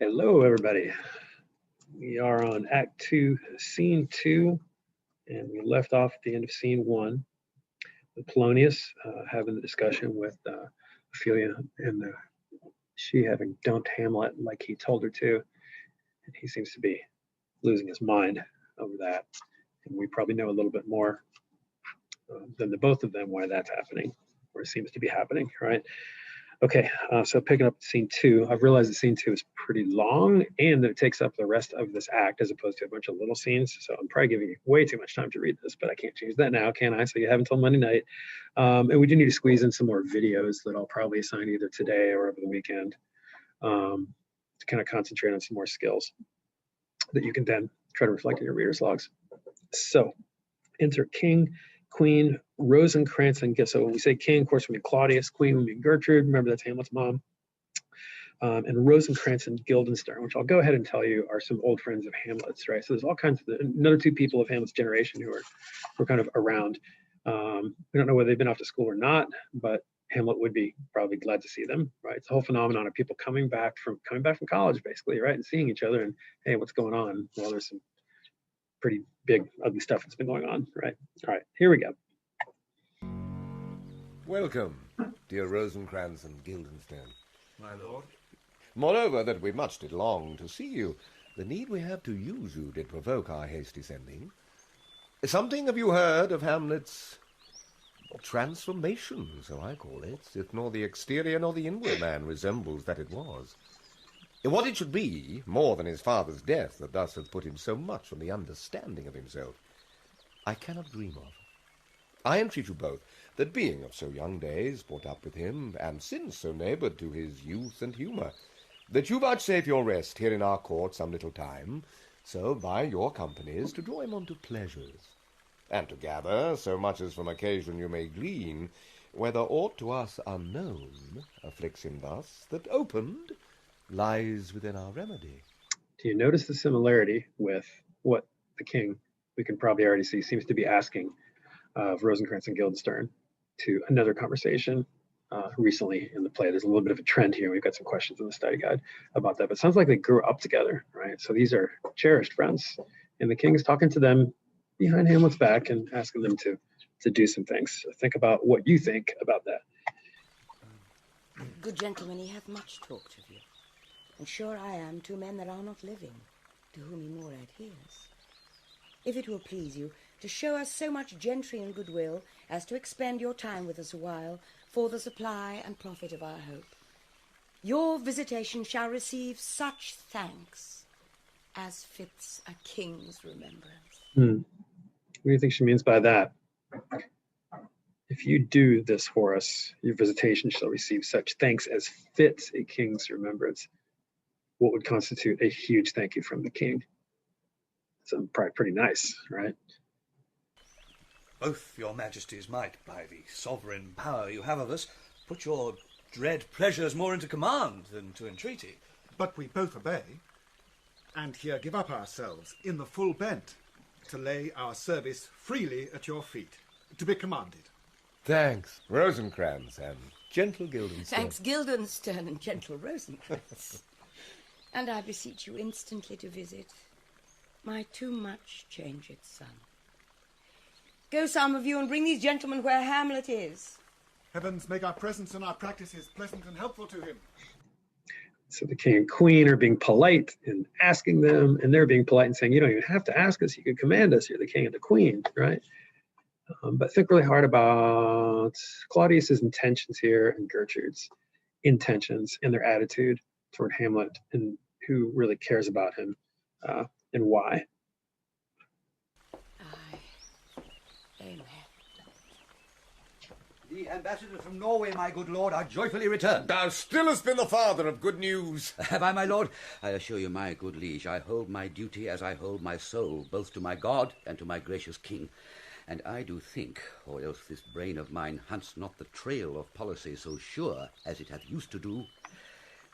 Hello, everybody. We are on Act 2, Scene 2, and we left off at the end of Scene 1 with Polonius having the discussion with Ophelia, and she having dumped Hamlet like he told her to, and he seems to be losing his mind over that. And we probably know a little bit more than the both of them why that's happening, or it seems to be happening, right? Okay, so picking up Scene 2, I've realized that Scene 2 is pretty long and that it takes up the rest of this act as opposed to a bunch of little scenes. So I'm probably giving you way too much time to read this, but I can't change that now, can I? So you have until Monday night. And we do need to squeeze in some more videos that I'll probably assign either today or over the weekend to kind of concentrate on some more skills that you can then try to reflect in your reader's logs. So enter King, Queen, Rosencrantz, and so when we say king, of course, we mean Claudius. Queen, we mean Gertrude. Remember, that's Hamlet's mom. And Rosencrantz and Guildenstern, which I'll go ahead and tell you are some old friends of Hamlet's, right? So there's all kinds of another two people of Hamlet's generation who are kind of around. We don't know whether they've been off to school or not, but Hamlet would be probably glad to see them, right? It's a whole phenomenon of people coming back from college, basically, right, and seeing each other and hey, what's going on? Well, there's some pretty big, ugly stuff that's been going on, right? All right, here we go. Welcome, dear Rosencrantz and Guildenstern. My lord. Moreover, that we much did long to see you, the need we have to use you did provoke our hasty sending. Something have you heard of Hamlet's transformation, so I call it, if nor the exterior nor the inward man resembles that it was? What it should be, more than his father's death, that thus hath put him so much from the understanding of himself, I cannot dream of. I entreat you both, that being of so young days brought up with him, and since so neighboured to his youth and humour, that you vouchsafe your rest here in our court some little time, so by your companies to draw him on to pleasures, and to gather so much as from occasion you may glean, whether aught to us unknown afflicts him thus, that opened lies within our remedy. Do you notice the similarity with what the king, we can probably already see, seems to be asking of Rosencrantz and Guildenstern to another conversation recently in the play? There's a little bit of a trend here. We've got some questions in the study guide about that, but it sounds like they grew up together, right? So these are cherished friends, and the king is talking to them behind Hamlet's back and asking them to do some things. So think about what you think about that. Good gentlemen, he hath much talked of you. And sure I am, two men that are not living, to whom he more adheres. If it will please you, to show us so much gentry and goodwill as to expend your time with us a while for the supply and profit of our hope, your visitation shall receive such thanks as fits a king's remembrance. What do you think she means by that? If you do this for us, your visitation shall receive such thanks as fits a king's remembrance. What would constitute a huge thank you from the king? It's probably pretty nice, right? Both your majesties might, by the sovereign power you have of us, put your dread pleasures more into command than to entreaty. But we both obey, and here give up ourselves in the full bent, to lay our service freely at your feet, to be commanded. Thanks, Rosencrantz and gentle Guildenstern. Thanks, Guildenstern and gentle Rosencrantz. And I beseech you instantly to visit my too much changed son. Go, some of you, and bring these gentlemen where Hamlet is. Heavens make our presence and our practices pleasant and helpful to him. So the king and queen are being polite and asking them, and they're being polite and saying, you don't even have to ask us, you can command us, you're the king and the queen, right? But think really hard about Claudius's intentions here and Gertrude's intentions and their attitude toward Hamlet and who really cares about him and why. Aye. Amen. The ambassadors from Norway, my good lord, are joyfully returned. Thou still hast been the father of good news. Have I, my lord? I assure you, my good liege, I hold my duty as I hold my soul, both to my God and to my gracious king. And I do think, or else this brain of mine hunts not the trail of policy so sure as it hath used to do,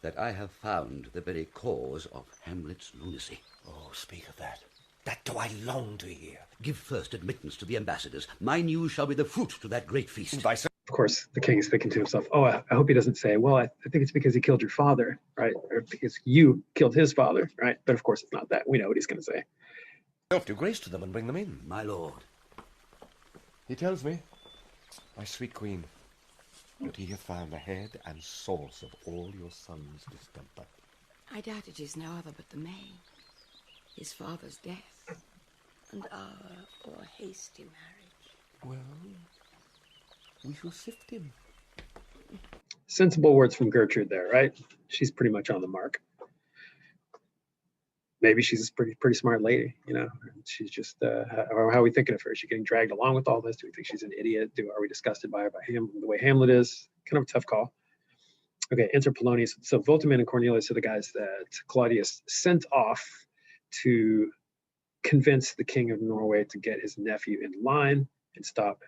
that I have found the very cause of Hamlet's lunacy. Oh, speak of that. That do I long to hear. Give first admittance to the ambassadors. My news shall be the fruit to that great feast. Of course, the king is thinking to himself, oh, I hope he doesn't say, well, I think it's because he killed your father, right? Or because you killed his father, right? But of course, it's not that. We know what he's going to say. Do grace to them and bring them in. My lord. He tells me, my sweet queen, that he hath found the head and source of all your son's distemper. I doubt it is no other but the main, his father's death, and our hasty marriage. Well, we shall sift him. Sensible words from Gertrude there, right? She's pretty much on the mark. Maybe she's a pretty smart lady, you know. She's just, or how are we thinking of her? Is she getting dragged along with all this? Do we think she's an idiot? Are we disgusted by her, by him, the way Hamlet is? Kind of a tough call. Okay, enter Polonius. So Voltaman and Cornelius are the guys that Claudius sent off to convince the king of Norway to get his nephew in line and stop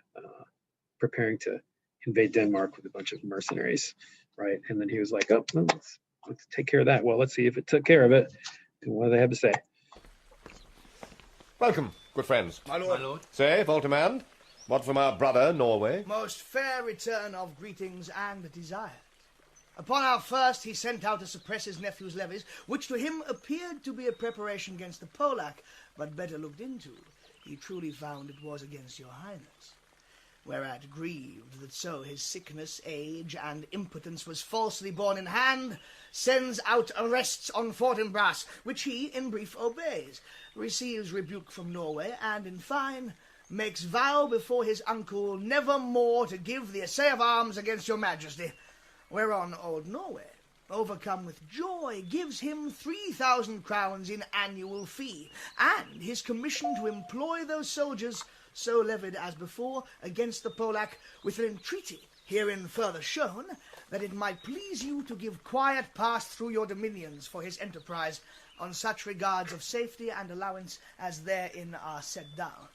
preparing to invade Denmark with a bunch of mercenaries, right? And then he was like, oh, well, let's take care of that. Well, let's see if it took care of it. And what do they have to say? Welcome, good friends. My lord. Say, Voltaman, what from our brother, Norway? Most fair return of greetings and desire. Upon our first, he sent out to suppress his nephew's levies, which to him appeared to be a preparation against the Polack, but better looked into, he truly found it was against your highness. Whereat grieved that so his sickness, age, and impotence was falsely borne in hand, sends out arrests on Fortinbras, which he, in brief, obeys, receives rebuke from Norway, and, in fine, makes vow before his uncle never more to give the assay of arms against your majesty, whereon old Norway, overcome with joy, gives him 3,000 crowns in annual fee, and his commission to employ those soldiers so levied as before against the Polack, with an entreaty, herein further shown, that it might please you to give quiet pass through your dominions for his enterprise, on such regards of safety and allowance as therein are set down.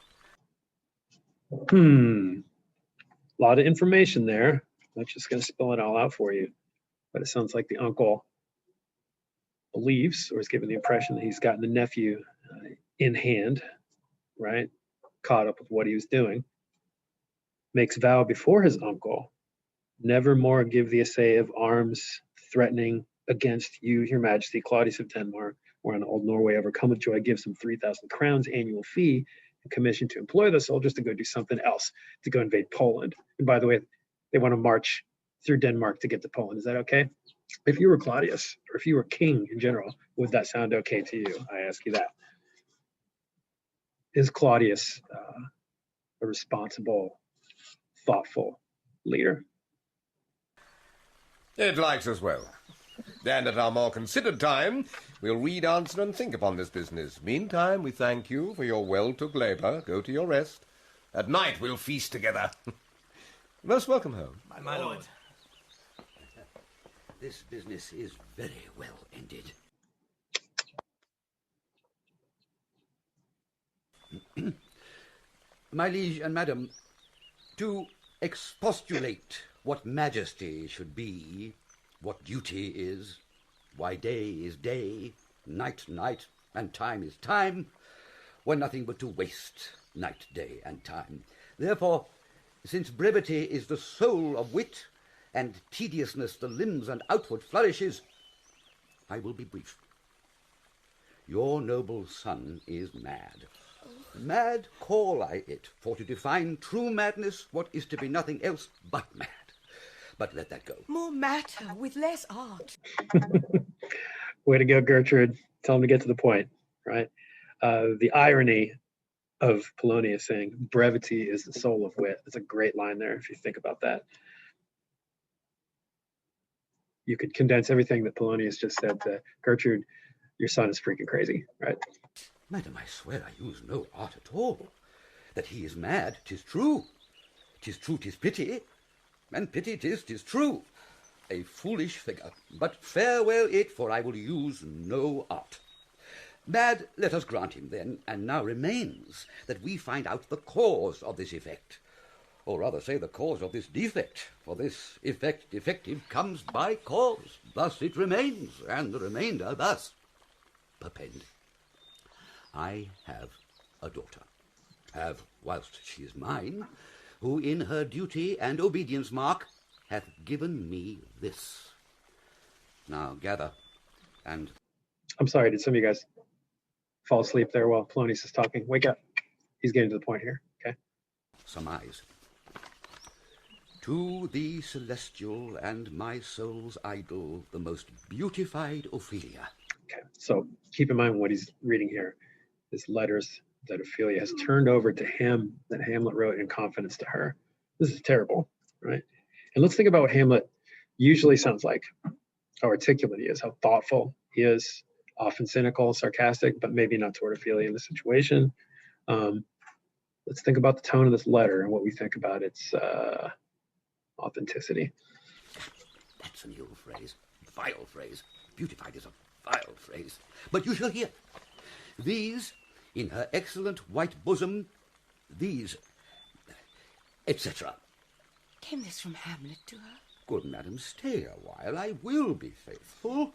A lot of information there. I'm not just going to spell it all out for you, but it sounds like the uncle believes, or is given the impression that he's gotten the nephew in hand, right? Caught up with what he was doing. Makes vow before his uncle, never more give the assay of arms, threatening against you, your majesty, Claudius of Denmark, whereon old Norway, overcome with joy, gives him 3,000 crowns annual fee and commission to employ the soldiers to go do something else, to go invade Poland. And by the way, they want to march through Denmark to get to Poland. Is that okay? If you were Claudius, or if you were king in general, would that sound okay to you? I ask you that. Is Claudius a responsible, thoughtful leader? It likes us well. And at our more considered time, we'll read, answer, and think upon this business. Meantime, we thank you for your well-took labour. Go to your rest. At night, we'll feast together. Most welcome home. My lord. This business is very well ended. My liege and madam, to expostulate what majesty should be, what duty is, why day is day, night night, and time is time, were nothing but to waste night, day, and time. Therefore, since brevity is the soul of wit, and tediousness the limbs and outward flourishes, I will be brief. Your noble son is mad. Mad call I it, for to define true madness, what is to be nothing else but mad. But let that go. More matter with less art. Way to go, Gertrude. Tell him to get to the point, right? The irony of Polonius saying brevity is the soul of wit. It's a great line there if you think about that. You could condense everything that Polonius just said to Gertrude, your son is freaking crazy, right? Madam, I swear I use no art at all. That he is mad, 'tis true. 'Tis true, 'tis pity, and pity 'tis true. A foolish figure, but farewell it, for I will use no art. Mad, let us grant him then, and now remains that we find out the cause of this effect, or rather say the cause of this defect, for this effect defective comes by cause. Thus it remains, and the remainder thus. Perpend. I have a daughter, have, whilst she is mine, who in her duty and obedience mark hath given me this. Now gather, and... I'm sorry, did some of you guys fall asleep there while Polonius is talking? Wake up. He's getting to the point here, okay? surmise. To the celestial and my soul's idol, the most beautified Ophelia. Okay, so keep in mind what he's reading here. His letters that Ophelia has turned over to him that Hamlet wrote in confidence to her. This is terrible, right? And let's think about what Hamlet usually sounds like, how articulate he is, how thoughtful he is, often cynical, sarcastic, but maybe not toward Ophelia in this situation. Let's think about the tone of this letter and what we think about its authenticity. That's an ill phrase, vile phrase. Beautified is a vile phrase. But you shall hear. These, in her excellent white bosom, these, etc. Came this from Hamlet to her? Good madam, stay a while. I will be faithful.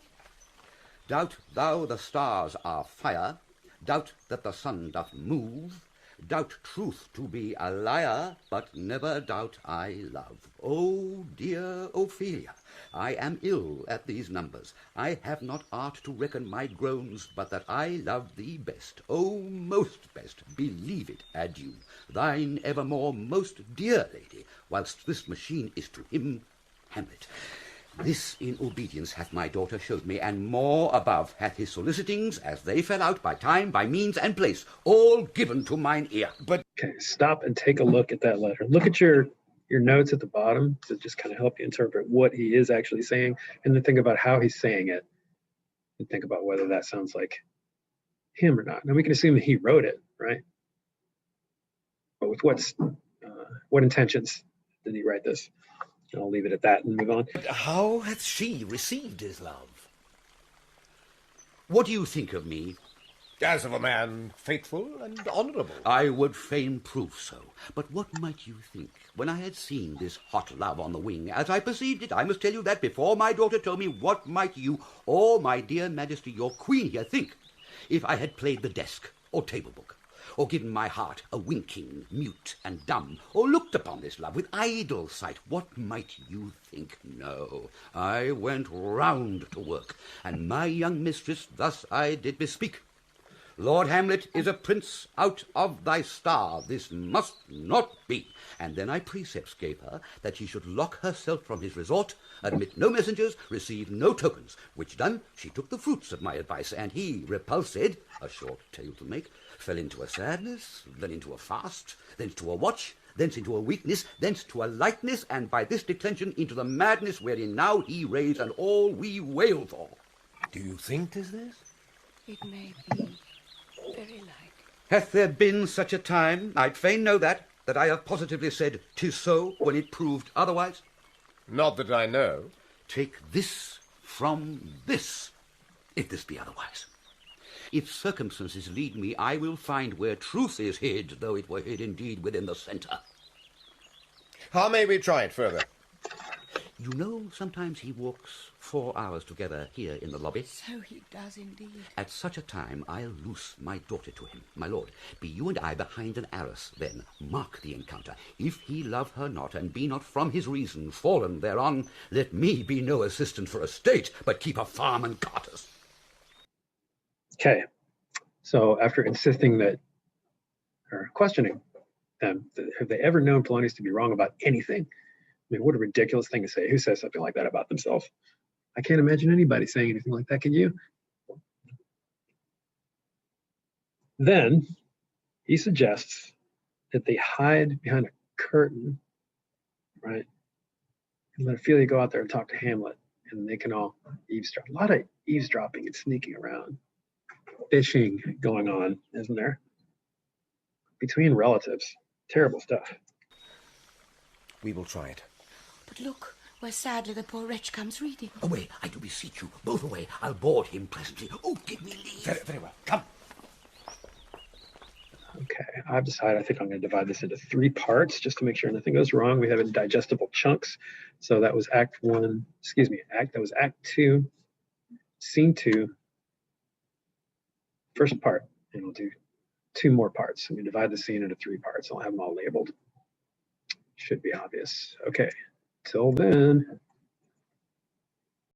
Doubt thou the stars are fire, doubt that the sun doth move, doubt truth to be a liar, but never doubt I love. Oh, dear Ophelia, I am ill at these numbers. I have not art to reckon my groans, but that I love thee best. Oh, most best, believe it, adieu. Thine evermore most dear lady, whilst this machine is to him Hamlet. This in obedience hath my daughter showed me, and more above hath his solicitings, as they fell out by time, by means, and place, all given to mine ear. But Okay, stop and take a look at that letter. Look at your notes at the bottom to just kind of help you interpret what he is actually saying, and then think about how he's saying it, and think about whether that sounds like him or not. Now we can assume that he wrote it, right? But with what intentions did he write this? And I'll leave it at that and move on. But how hath she received his love? what do you think of me? As of a man faithful and honourable. I would fain prove so. But what might you think, when I had seen this hot love on the wing, as I perceived it, I must tell you that before my daughter told me, what might you, or my dear majesty, your queen here, think, if I had played the desk, or table book, or given my heart a winking, mute and dumb, or looked upon this love with idle sight, what might you think? No, I went round to work, and my young mistress thus I did bespeak. Lord Hamlet is a prince out of thy star. This must not be. And then I precepts gave her that she should lock herself from his resort, admit no messengers, receive no tokens. Which done, she took the fruits of my advice, and he, repulsed, a short tale to make, fell into a sadness, then into a fast, thence to a watch, thence into a weakness, thence to a lightness, and by this declension into the madness wherein now he raves, and all we wail for. Do you think 'tis this? It may be. Very like. Hath there been such a time, I'd fain know that I have positively said 'tis so, when it proved otherwise? Not that I know. Take this from this, if this be otherwise. If circumstances lead me, I will find where truth is hid, though it were hid indeed within the centre. How may we try it further? You know, sometimes he walks 4 hours together here in the lobby. So he does indeed. At such a time, I'll loose my daughter to him. My lord, be you and I behind an arras, then mark the encounter. If he love her not, and be not from his reason fallen thereon, let me be no assistant for a state, but keep a farm and carters. Okay, so after insisting that, or questioning them, have they ever known Polonius to be wrong about anything? I mean, what a ridiculous thing to say. Who says something like that about themselves? I can't imagine anybody saying anything like that, can you? Then he suggests that they hide behind a curtain, right? And let Ophelia go out there and talk to Hamlet, and they can all eavesdrop. A lot of eavesdropping and sneaking around. Fishing going on, isn't there? Between relatives. Terrible stuff. We will try it. But look, where sadly the poor wretch comes reading. Away, I do beseech you, both away. I'll board him presently. Oh, give me leave. Very, very well. Come. Okay, I've decided I think I'm going to divide this into 3 parts just to make sure nothing goes wrong. We have it in digestible chunks. So that was Act 2, Scene 2, first part, and we'll do 2 more parts. I'm going to divide the scene into 3 parts. I'll have them all labeled. Should be obvious. Okay. Till then.